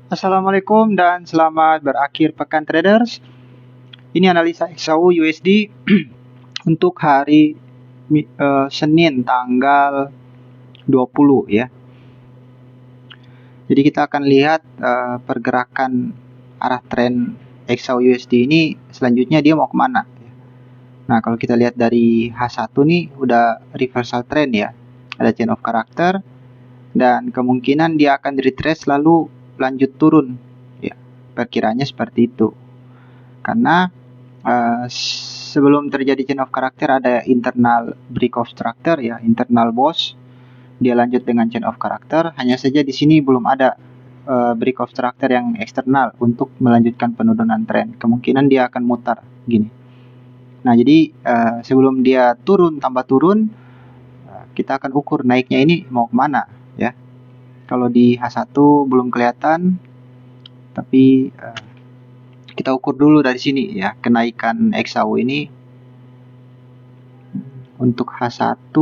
Assalamualaikum dan selamat berakhir pekan traders. Ini analisa XAU USD untuk hari Senin tanggal 20 ya. Jadi kita akan lihat pergerakan arah tren XAU USD ini selanjutnya dia mau kemana. Nah, kalau kita lihat dari H1 nih udah reversal trend ya. Ada chain of character dan kemungkinan dia akan retrace lalu lanjut turun ya. Perkiranya seperti itu. Karena sebelum terjadi chain of character ada internal break of structure ya, internal boss. Dia lanjut dengan chain of character. Hanya saja di sini belum ada break of structure yang eksternal untuk melanjutkan penurunan tren. Kemungkinan dia akan mutar gini. Nah, jadi sebelum dia tambah turun, kita akan ukur naiknya ini mau kemana ya. Kalau di H1 belum kelihatan, tapi kita ukur dulu dari sini ya, kenaikan XAU ini untuk H1.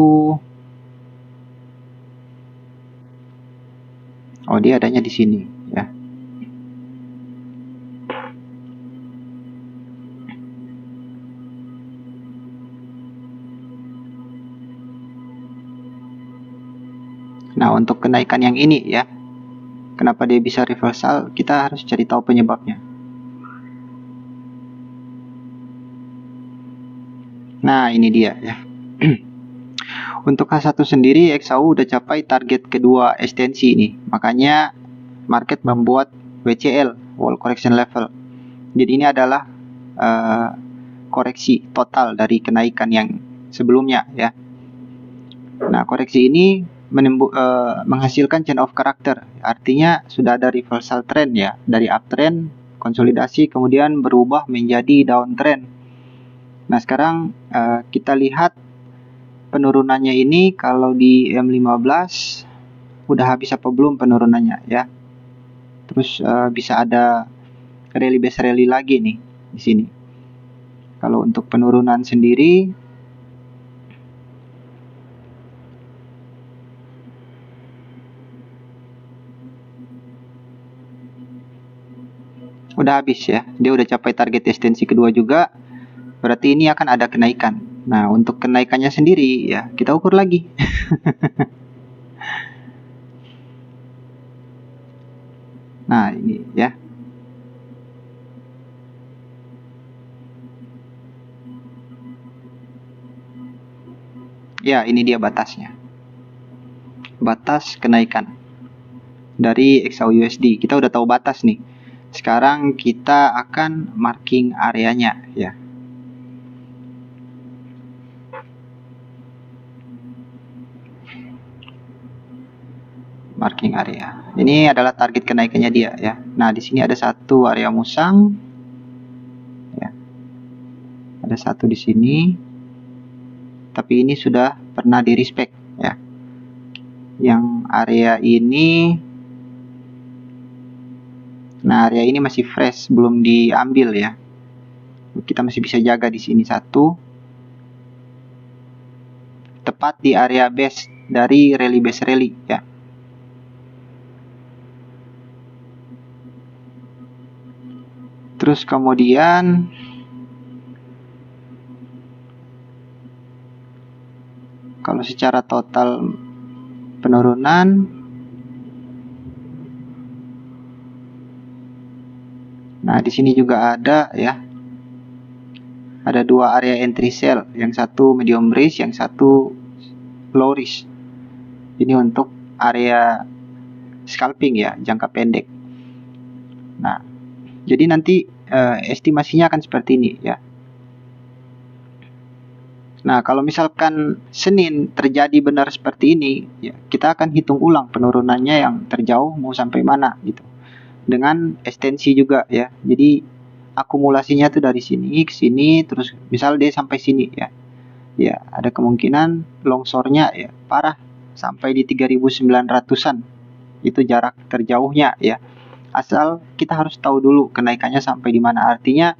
Oh, dia adanya di sini ya. Nah, untuk kenaikan yang ini ya, kenapa dia bisa reversal, kita harus cari tahu penyebabnya. Nah, ini dia ya. Untuk H1 sendiri, XAU udah capai target kedua ekstensi ini. Makanya market membuat WCL, Wall Correction Level. Jadi ini adalah koreksi total dari kenaikan yang sebelumnya ya. Nah, koreksi ini menghasilkan chain of character. Artinya sudah ada reversal trend ya. Dari uptrend, konsolidasi, kemudian berubah menjadi downtrend. Nah, sekarang kita lihat penurunannya ini kalau di M15 udah habis apa belum penurunannya ya. Terus bisa ada rally base rally lagi nih di sini. Kalau untuk penurunan sendiri udah habis ya. Dia udah capai target ekstensi kedua juga. Berarti ini akan ada kenaikan. Nah, untuk kenaikannya sendiri ya kita ukur lagi. Nah, ini ya. Ya, ini dia batasnya. Batas kenaikan dari XAU USD. Kita udah tahu batas nih. Sekarang kita akan marking areanya ya. Marking area. Ini adalah target kenaikannya dia ya. Nah, di sini ada satu area musang. Ya. Ada satu di sini. Tapi ini sudah pernah di respect ya. Yang area ini, nah area ini masih fresh, belum diambil ya. Kita masih bisa jaga di sini satu. Tepat di area base dari rally base rally ya. Terus kemudian kalau secara total penurunan, nah di sini juga ada ya. Ada dua area entry sell, yang satu medium risk, yang satu low risk. Ini untuk area scalping ya, jangka pendek. Nah, jadi nanti estimasinya akan seperti ini ya. Nah, kalau misalkan Senin terjadi benar seperti ini, ya, kita akan hitung ulang penurunannya yang terjauh mau sampai mana gitu. Dengan ekstensi juga ya. Jadi akumulasinya tuh dari sini ke sini, terus misal dia sampai sini ya. Ya, ada kemungkinan longsornya ya parah sampai di 3.900-an. Itu jarak terjauhnya ya. Asal kita harus tahu dulu kenaikannya sampai di mana. Artinya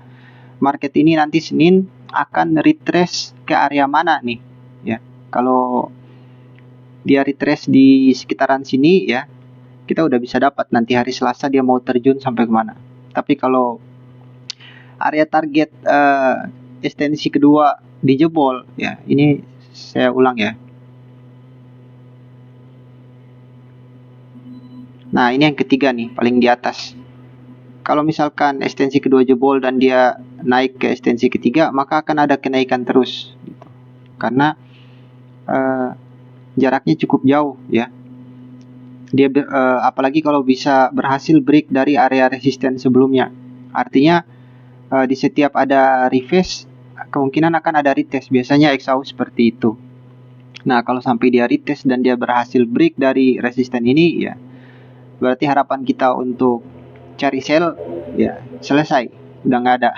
market ini nanti Senin akan retrace ke area mana nih ya. Kalau dia retrace di sekitaran sini ya, kita udah bisa dapat nanti hari Selasa dia mau terjun sampai kemana. Tapi kalau area target ekstensi kedua dijebol, ya ini saya ulang ya. Nah, ini yang ketiga nih, paling di atas. Kalau misalkan ekstensi kedua jebol dan dia naik ke ekstensi ketiga, maka akan ada kenaikan terus, gitu. Karena jaraknya cukup jauh ya. Dia apalagi kalau bisa berhasil break dari area resisten sebelumnya. Artinya di setiap ada reverse kemungkinan akan ada retest. Biasanya XAU seperti itu. Nah, kalau sampai dia retest dan dia berhasil break dari resisten ini, ya berarti harapan kita untuk cari sell ya selesai, udah nggak ada.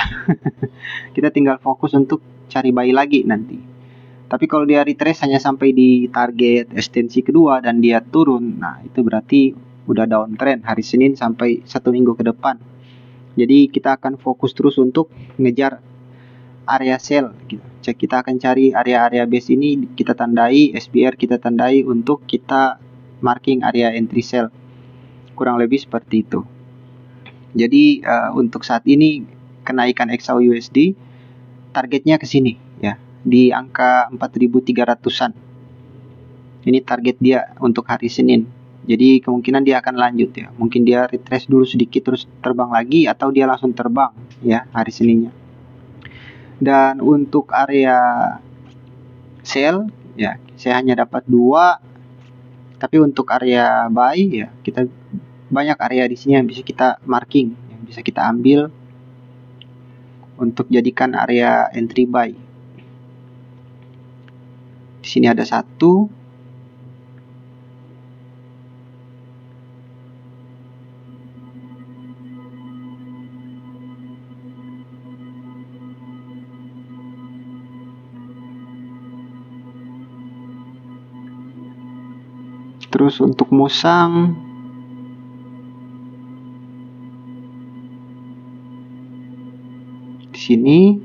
Kita tinggal fokus untuk cari buy lagi nanti. Tapi kalau dia retrace hanya sampai di target ekstensi kedua dan dia turun, nah itu berarti udah downtrend hari Senin sampai 1 minggu ke depan. Jadi kita akan fokus terus untuk ngejar area sell gitu. Kita akan cari area-area base ini, kita tandai SBR, kita tandai untuk kita marking area entry sell. Kurang lebih seperti itu. Jadi untuk saat ini kenaikan XAU USD targetnya ke sini ya, di angka 4.300-an. Ini target dia untuk hari Senin. Jadi kemungkinan dia akan lanjut ya. Mungkin dia retrace dulu sedikit terus terbang lagi, atau dia langsung terbang ya hari Seninnya. Dan untuk area sell ya, saya hanya dapat 2. Tapi untuk area buy ya, kita banyak area di sini yang bisa kita marking, yang bisa kita ambil untuk jadikan area entry buy. Di sini ada 1. Terus untuk musang di sini,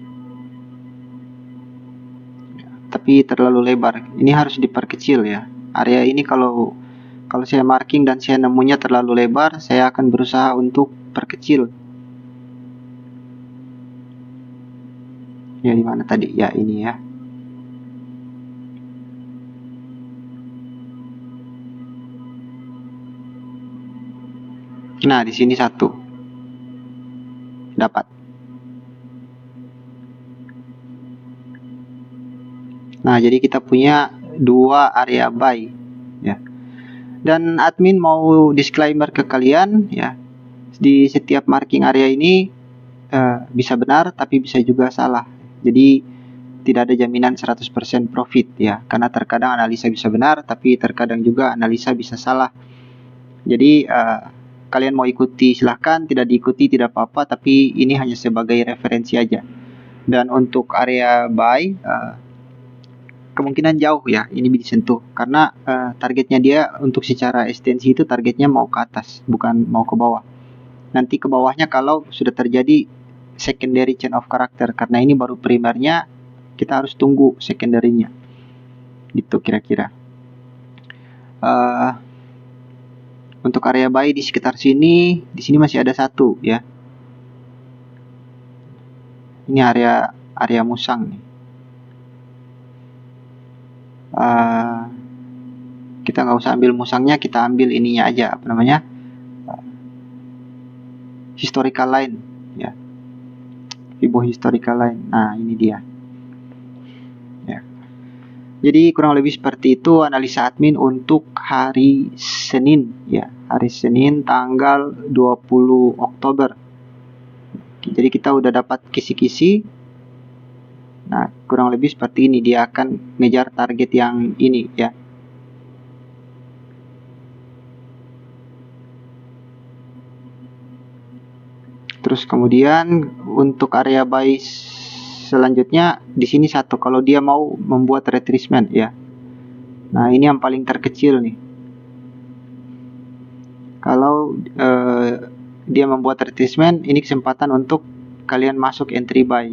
tapi terlalu lebar. Ini harus diperkecil ya. Area ini kalau saya marking dan saya nemunya terlalu lebar, saya akan berusaha untuk perkecil. Ya di mana tadi? Ya ini ya. Nah, di sini 1. Dapat. Nah, jadi kita punya 2 area buy ya. Dan admin mau disclaimer ke kalian ya. Di setiap marking area ini bisa benar tapi bisa juga salah. Jadi tidak ada jaminan 100% profit ya. Karena terkadang analisa bisa benar tapi terkadang juga analisa bisa salah. Jadi kalian mau ikuti silahkan, tidak diikuti tidak apa-apa, tapi ini hanya sebagai referensi aja. Dan untuk area buy kemungkinan jauh ya ini disentuh, karena targetnya dia untuk secara ekstensi itu targetnya mau ke atas, bukan mau ke bawah. Nanti ke bawahnya kalau sudah terjadi secondary chain of character, karena ini baru primernya, kita harus tunggu secondary-nya gitu kira-kira. Untuk area buy di sekitar sini, di sini masih ada 1 ya. Ini area musang nih. Kita nggak usah ambil musangnya, kita ambil ininya aja, apa namanya, historical line ya, Fibo historical line. Nah ini dia ya. Jadi kurang lebih seperti itu analisa admin untuk hari Senin ya, hari Senin tanggal 20 Oktober. Jadi kita udah dapat kisi-kisi. Nah kurang lebih seperti ini, dia akan ngejar target yang ini ya. Terus kemudian untuk area buy selanjutnya di sini 1, kalau dia mau membuat retracement ya. Nah ini yang paling terkecil nih. Kalau dia membuat retracement, ini kesempatan untuk kalian masuk entry buy.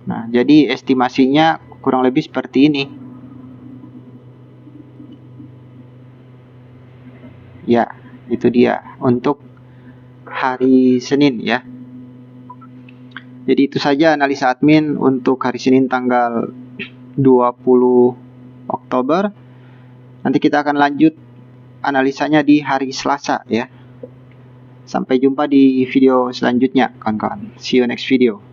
Nah jadi estimasinya kurang lebih seperti ini. Ya, itu dia untuk hari Senin ya. Jadi itu saja analisa admin untuk hari Senin tanggal 20 Oktober. Nanti kita akan lanjut analisanya di hari Selasa ya. Sampai jumpa di video selanjutnya kawan-kawan. See you next video.